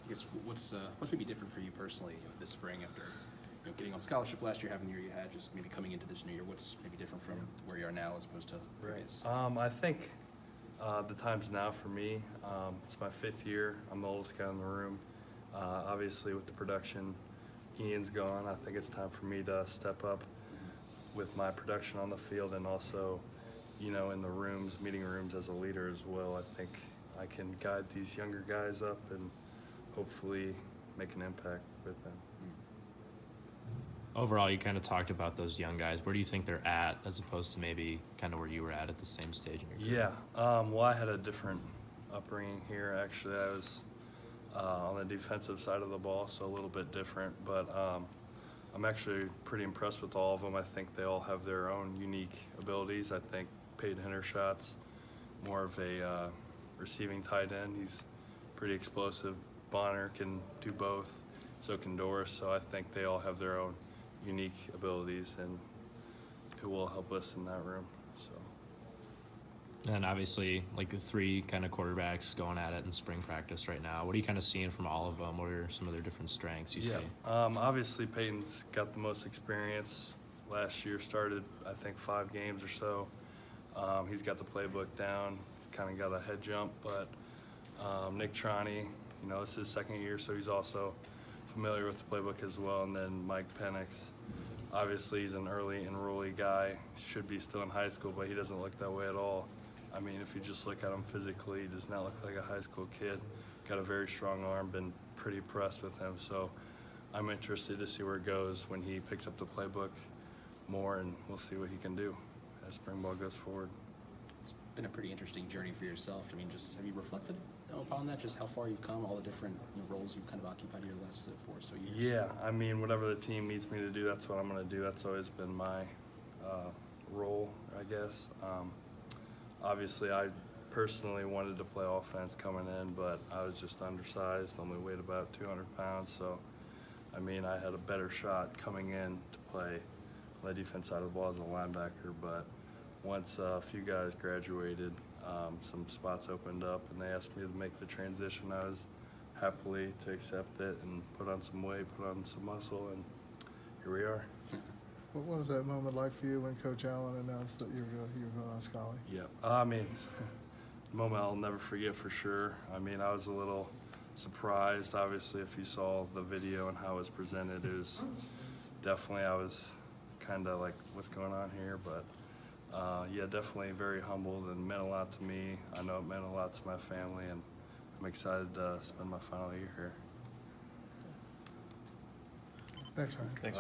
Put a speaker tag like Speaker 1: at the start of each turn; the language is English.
Speaker 1: I guess what's maybe different for you personally this spring after getting on scholarship last year, having the year you had, just maybe coming into this new year? What's maybe different from where you are now as opposed to previous?
Speaker 2: I think the time's now for me. It's my 5th year. I'm the oldest guy in the room. Obviously, with the production, Ian's gone. I think it's time for me to step up with my production on the field and also, in the rooms, meeting rooms as a leader as well. I think I can guide these younger guys up and hopefully make an impact with them.
Speaker 3: Overall, you kind of talked about those young guys. Where do you think they're at as opposed to maybe kind of where you were at the same stage in your career?
Speaker 2: Yeah, well, I had a different upbringing here. Actually, I was on the defensive side of the ball, so a little bit different. But I'm actually pretty impressed with all of them. I think they all have their own unique abilities. I think Peyton Hendershot's more of a receiving tight end. He's pretty explosive. Bonner can do both, so can Doris. So I think they all have their own unique abilities, and it will help us in that room. So.
Speaker 3: And obviously, like the 3 kind of quarterbacks going at it in spring practice right now. What are you kind of seeing from all of them? What are some of their different strengths you see?
Speaker 2: Obviously Peyton's got the most experience. Last year started, I think, 5 games or so. He's got the playbook down. He's kind of got a head jump, but Nick Troney, it's his 2nd year, so he's also familiar with the playbook as well. And then Mike Penix, obviously he's an early enrollee guy. Should be still in high school, but he doesn't look that way at all. I mean, if you just look at him physically, he does not look like a high school kid. Got a very strong arm, been pretty impressed with him. So I'm interested to see where it goes when he picks up the playbook more, and we'll see what he can do as spring ball goes forward.
Speaker 1: It's been a pretty interesting journey for yourself. I mean, just have you reflected upon that, just how far you've come, all the different roles you've kind of occupied your last 4 or so years?
Speaker 2: Yeah, I mean, whatever the team needs me to do, that's what I'm going to do. That's always been my role, I guess. Obviously, I personally wanted to play offense coming in, but I was just undersized, only weighed about 200 pounds. So, I mean, I had a better shot coming in to play on the defense side of the ball as a linebacker. But once a few guys graduated, some spots opened up, and they asked me to make the transition. I was happily to accept it and put on some weight, put on some muscle, and here we are.
Speaker 4: What was that moment like for you when Coach Allen announced that you were going on Scully?
Speaker 2: Yeah, I mean, a moment I'll never forget for sure. I mean, I was a little surprised. Obviously, if you saw the video and how it was presented, it was definitely, I was kind of like, what's going on here? But yeah, definitely very humbled and meant a lot to me. I know it meant a lot to my family, and I'm excited to spend my final year here.
Speaker 4: Thanks, Ryan.
Speaker 1: Thanks.